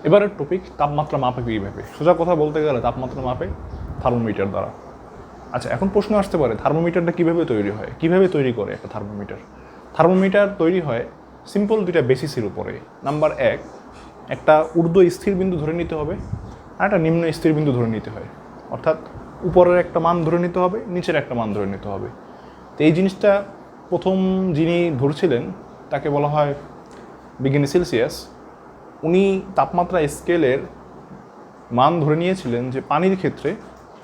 এবারের টপিক তাপমাত্রা মাপে কীভাবে। সোজা কথা বলতে গেলে তাপমাত্রা মাপে থার্মোমিটার দ্বারা। আচ্ছা, এখন প্রশ্ন আসতে পারে থার্মোমিটারটা কীভাবে তৈরি হয়, কীভাবে তৈরি করে একটা থার্মোমিটার। থার্মোমিটার তৈরি হয় সিম্পল দুইটা বেসিসের উপরে। নাম্বার 1, একটা ঊর্ধ্ব স্থির বিন্দু ধরে নিতে হবে, আর একটা নিম্ন স্থির বিন্দু ধরে নিতে হয়। অর্থাৎ উপরের একটা মান ধরে নিতে হবে, নিচের একটা মান ধরে নিতে হবে। তো এই জিনিসটা প্রথম যিনি ধরছিলেন তাকে বলা হয় বিজ্ঞানী সেলসিয়াস। উনি তাপমাত্রা স্কেলের মান ধরে নিয়েছিলেন যে পানির ক্ষেত্রে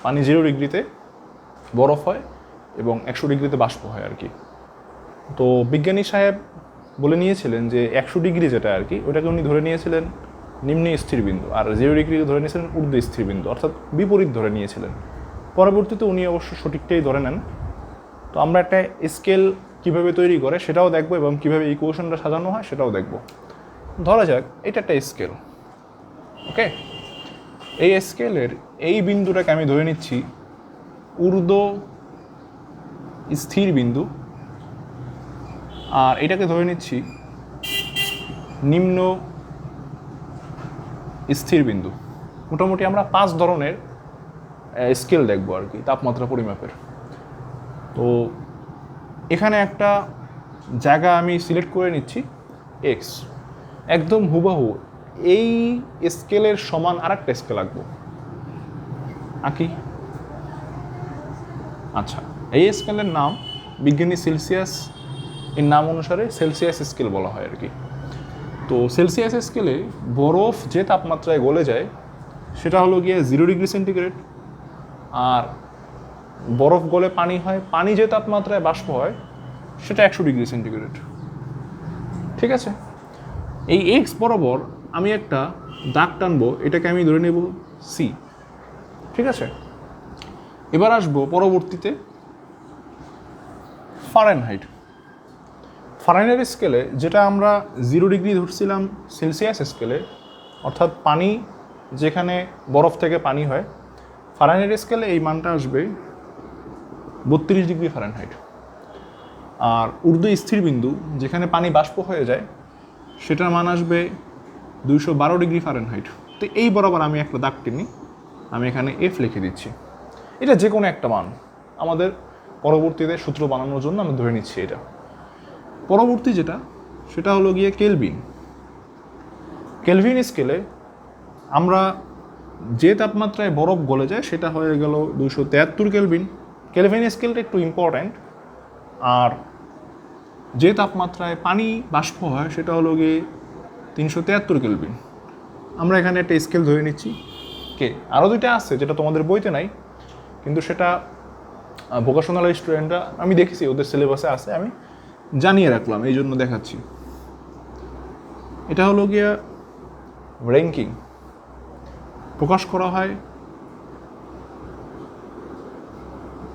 পানি 0 ডিগ্রিতে বরফ হয় এবং 100 ডিগ্রিতে বাষ্প হয় আর কি। তো বিজ্ঞানী সাহেব বলে নিয়েছিলেন যে 100 ডিগ্রি যেটা আর কি, ওটাকে উনি ধরে নিয়েছিলেন নিম্ন স্থির বিন্দু, আর 0 ডিগ্রিকে ধরে নিয়েছিলেন ঊর্ধ্ব স্থির বিন্দু, অর্থাৎ বিপরীত ধরে নিয়েছিলেন। পরবর্তীতে উনি অবশ্য সঠিকটাই ধরে নেন। তো আমরা একটা স্কেল কীভাবে তৈরি করে সেটাও দেখবো, এবং কীভাবে ইকুয়েশনটা সাজানো হয় সেটাও দেখব। ধরা যাক এটা একটা স্কেল, ওকে। এই স্কেলের এই বিন্দুটাকে আমি ধরে নিচ্ছি ঊর্ধ্ব স্থির বিন্দু, আর এটাকে ধরে নিচ্ছি নিম্ন স্থির বিন্দু। মোটামুটি আমরা 5 ধরনের স্কেল দেখব আর কি তাপমাত্রা পরিমাপের। তো এখানে একটা জায়গা আমি সিলেক্ট করে নিচ্ছি এক্স, একদম হুবাহু এই স্কেলের সমান আর একটা স্কেল আঁকবো, আঁকি। আচ্ছা, এই স্কেলের নাম বিজ্ঞানী সেলসিয়াস এর নাম অনুসারে সেলসিয়াস স্কেল বলা হয় আর কি। তো সেলসিয়াস স্কেলে বরফ যে তাপমাত্রায় গলে যায় সেটা হলো গিয়ে 0 ডিগ্রি সেন্টিগ্রেড, আর বরফ গলে পানি হয়, পানি যে তাপমাত্রায় বাষ্প হয় সেটা 100 ডিগ্রি সেন্টিগ্রেড। ঠিক আছে, এই এক্স বরাবর আমি একটা দাগ টানবো, এটাকে আমি ধরে নেব সি। ঠিক আছে, এবার আসবো পরবর্তীতে ফারেনহাইট। ফারেনহাইট স্কেলে যেটা আমরা 0 ডিগ্রি ধরছিলাম সেলসিয়াস স্কেলে, অর্থাৎ পানি যেখানে বরফ থেকে পানি হয়, ফারেনহাইট স্কেলে এই মানটা আসবে 32 ডিগ্রি ফারেনহাইট। আর ঊর্ধ্ব স্থির বিন্দু যেখানে পানি বাষ্প হয়ে যায় সেটার মান আসবে 212 ডিগ্রি ফারেনহাইট। তো এই বরাবর আমি একটা দাগ টেনে আমি এখানে এফ লিখে দিচ্ছি। এটা যে কোনো একটা মান, আমাদের পরবর্তীতে সূত্র বানানোর জন্য আমি ধরে নিচ্ছি এটা। পরবর্তী যেটা সেটা হলো গিয়ে কেলভিন। কেলভিন স্কেলে আমরা যে তাপমাত্রায় বরফ গলে যায় সেটা হয়ে গেল 273 কেলভিন। কেলভিন স্কেলটা একটু ইম্পর্ট্যান্ট। আর যে তাপমাত্রায় পানি বাষ্প হয় সেটা হলো গিয়ে 373 কেলভিন। আমরা এখানে একটা স্কেল ধরে নিচ্ছি কে। আরও দুইটা আছে যেটা তোমাদের বইতে নাই, কিন্তু সেটা ভোকেশনাল স্টুডেন্টরা আমি দেখেছি ওদের সিলেবাসে আছে, আমি জানিয়ে রাখলাম এই জন্য দেখাচ্ছি। এটা হলো গিয়া র্যাঙ্কিং, প্রকাশ করা হয়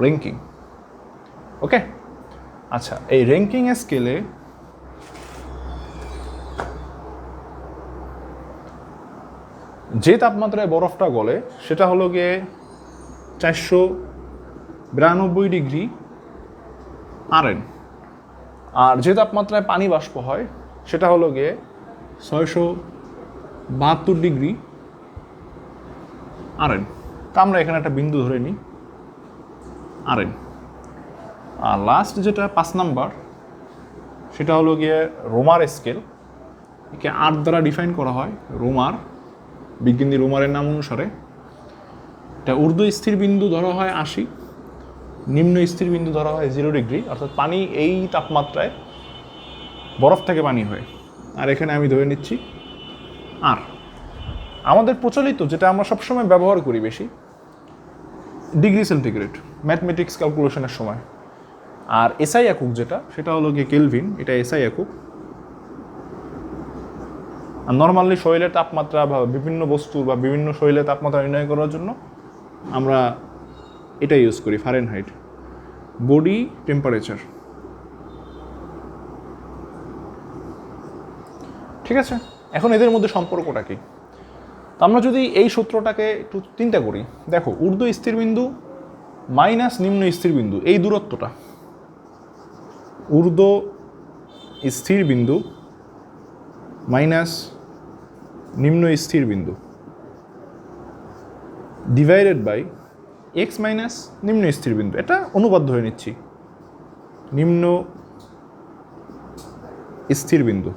র্যাঙ্কিং, ওকে। আচ্ছা, এই র্যাঙ্কিং স্কেলে যে তাপমাত্রায় বরফটা গলে সেটা হলো গিয়ে 492 ডিগ্রি আরএন, আর যে তাপমাত্রায় পানি বাষ্প হয় সেটা হলো গিয়ে 672 ডিগ্রি আরএন। তা আমরা এখানে একটা বিন্দু ধরে নিই আরএন। আর লাস্ট যেটা 5 নাম্বার সেটা হলো গিয়ে রোমার স্কেল। একে আর দ্বারা ডিফাইন করা হয়, রোমার, বিজ্ঞানী রোমারের নাম অনুসারে। এটা ঊর্ধ্ব স্থির বিন্দু ধরা হয় 80, নিম্ন স্থির বিন্দু ধরা হয় 0 ডিগ্রি, অর্থাৎ পানি এই তাপমাত্রায় বরফ থেকে পানি হয়। আর এখানে আমি ধরে নিচ্ছি আর। আমাদের প্রচলিত যেটা আমরা সবসময় ব্যবহার করি বেশি, ডিগ্রি সেন্টিগ্রেড ম্যাথমেটিক্স ক্যালকুলেশনের সময়। আর এসআই একক যেটা সেটা হলো গিয়ে কেলভিন, এটা এসআই একক। আর নর্মালি শরীরের তাপমাত্রা বা বিভিন্ন বস্তুর বা বিভিন্ন শরীরের তাপমাত্রা নির্ণয় করার জন্য আমরা এটা ইউজ করি, ফারেনহাইট, বডি টেম্পারেচার। ঠিক আছে, এখন এদের মধ্যে সম্পর্কটা কি? আমরা যদি এই সূত্রটাকে একটু চিন্তা করি, দেখো ঊর্ধ্ব স্থির বিন্দু মাইনাস নিম্ন স্থির বিন্দু, এই দূরত্বটা, ঊর্ধ্ব স্থির বিন্দু মাইনাস নিম্ন স্থির বিন্দু ডিভাইডেড বাই এক্স মাইনাস নিম্ন স্থির বিন্দু, এটা অনুপাত ধরে নিচ্ছি, নিম্ন স্থির বিন্দু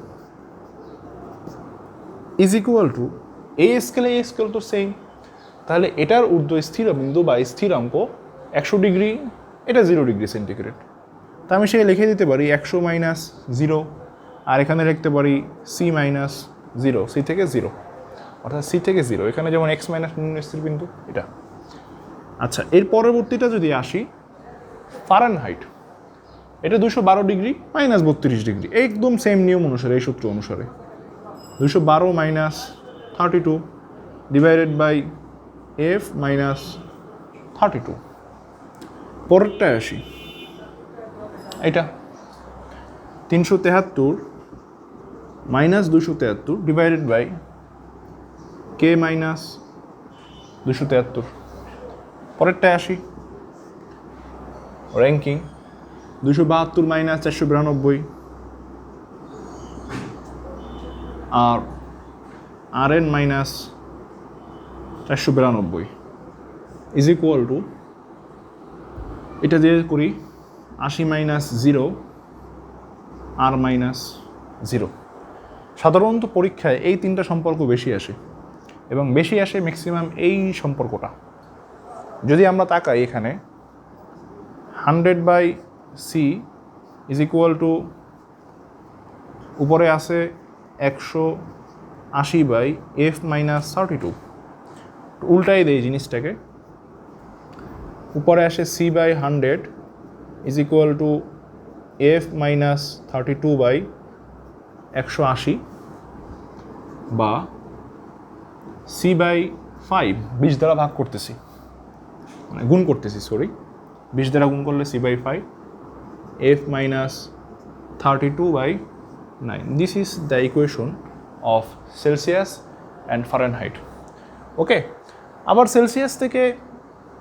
is equal two A scale তো সেম, তাহলে এটার ঊর্ধ্ব স্থির বিন্দু বা স্থিরাঙ্ক 100 ডিগ্রি, এটা 0 ডিগ্রি সেন্টিগ্রেড। তা আমি সেটা লিখে দিতে পারি 100 মাইনাস 0, আর এখানে লিখতে পারি সি মাইনাস 0, সি থেকে 0, অর্থাৎ সি থেকে 0, এখানে যেমন এক্স মাইনাস নিম্ন স্থির বিন্দু এটা। আচ্ছা, এর পরবর্তীটা যদি আসি ফারেনহাইট, এটা 212 ডিগ্রি মাইনাস 32 ডিগ্রি, একদম সেম নিয়ম অনুসারে, এই সূত্র অনুসারে 212 minus 32 divided by F minus 32। পরেরটায় আসি, এটা 373 minus 273 divided by K minus 273। পরেরটায় আসি, র্যাঙ্কিং 272 মাইনাস 492, আর আর এন মাইনাস 492 ইজ ইকুয়াল টু, এটা দিয়ে করি 80 মাইনাস 0 আর মাইনাস 0। সাধারণত পরীক্ষায় এই তিনটা সম্পর্ক বেশি আসে, এবং বেশি আসে ম্যাক্সিমাম এই সম্পর্কটা। যদি আমরা তাকাই এখানে 100 by C is equal to, উপরে আছে 180 বাই এফ মাইনাস 32, উল্টাই দেয় জিনিসটাকে, উপরে আসে C by 100 is equal to F minus 32 by 180, বা সি বাই 5 20 দ্বারা ভাগ করতেছি, মানে গুণ করতেছি, সরি 20 দ্বারা গুণ করলে C by 5 F minus 32 by 9। This is the equation of Celsius and Fahrenheit. Okay, আবার সেলসিয়াস থেকে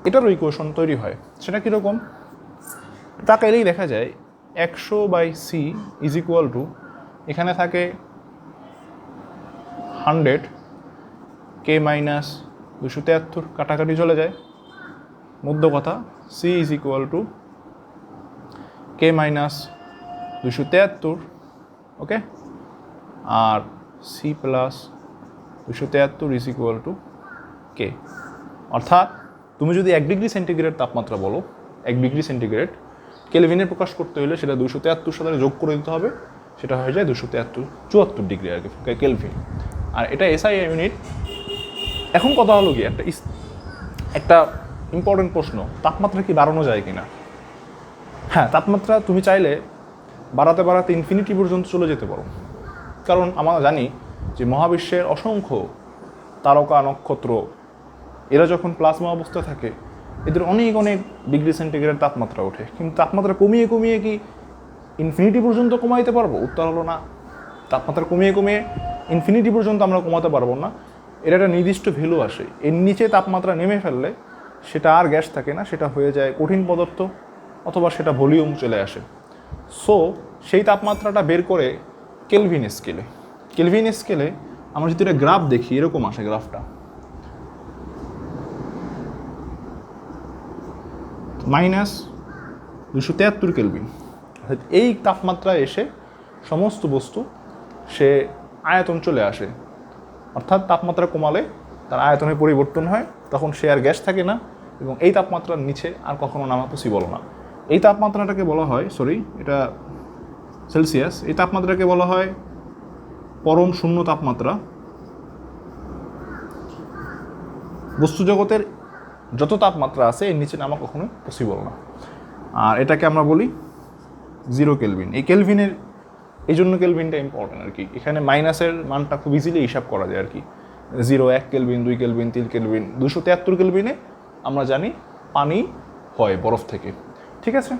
এটারও ইকুয়েশন তৈরি হয়, সেটা কীরকম? তাকাইলেই দেখা যায় 100 by C is equal to, এখানে থাকে 100 কে মাইনাস 273, কাটাকাটি চলে যায়, মধ্য কথা C is equal to K minus 273, okay, আর C plus 273 is equal to K. অর্থাৎ তুমি যদি 1 ডিগ্রি সেন্টিগ্রেড তাপমাত্রা বলো, 1 ডিগ্রি সেন্টিগ্রেড কেলভিনে প্রকাশ করতে হলে সেটা 273 সাথে যোগ করে দিতে হবে, সেটা হয়ে যায় 274 ডিগ্রি আর কি কেলভিন, আর এটা এসআই ইউনিট। এখন কথা হলো কি, একটা ইম্পর্টেন্ট প্রশ্ন, তাপমাত্রা কি বাড়ানো যায় কিনা? হ্যাঁ, তাপমাত্রা তুমি চাইলে বাড়াতে বাড়াতে ইনফিনিটি পর্যন্ত চলে যেতে পারো, কারণ আমরা জানি যে মহাবিশ্বের অসংখ্য তারকা নক্ষত্র এরা যখন প্লাজমা অবস্থা থাকে এদের অনেক অনেক ডিগ্রি সেন্টিগ্রেড তাপমাত্রা ওঠে, কিন্তু তাপমাত্রা কমিয়ে কমিয়ে কি ইনফিনিটি পর্যন্ত কমাইতে পারবো? উত্তর হলো না। তাপমাত্রা কমিয়ে কমিয়ে ইনফিনিটি পর্যন্ত আমরা কমাতে পারবো না, এর একটা নির্দিষ্ট ভ্যালু আসে, এর নিচে তাপমাত্রা নেমে ফেললে সেটা আর গ্যাস থাকে না, সেটা হয়ে যায় কঠিন পদার্থ, অথবা সেটা ভলিউম চলে আসে। সো সেই তাপমাত্রাটা বের করে কেলভিন স্কেলে আমরা যদি একটা গ্রাফ দেখি, এরকম আসে গ্রাফটা, মাইনাস 273 কেলভিন। এই তাপমাত্রায় এসে সমস্ত বস্তু সে আয়তন চলে আসে, অর্থাৎ তাপমাত্রা কমালে তার আয়তনের পরিবর্তন হয়, তখন সে আর গ্যাস থাকে না, এবং এই তাপমাত্রার নিচে আর কখনো নামা পসিবল না। এই তাপমাত্রাটাকে বলা হয়, এটা সেলসিয়াস, এই তাপমাত্রাকে বলা হয় পরম শূন্য তাপমাত্রা। বস্তু জগতের যত তাপমাত্রা আছে এর নিচে নামা কখনোই পসিবল না, আর এটাকে আমরা বলি 0 কেলভিন। এই কেলভিনের, এই জন্য কেলভিনটা ইম্পর্টেন্ট আর কি, এখানে মাইনাসের মানটা খুব ইজিলি হিসাব করা যায় আর কি। 0, 1 কেলভিন, 2 কেলভিন, 3 কেলভিন, 273 কেলভিনে আমরা জানি পানি হয় বরফ থেকে। ঠিক আছে।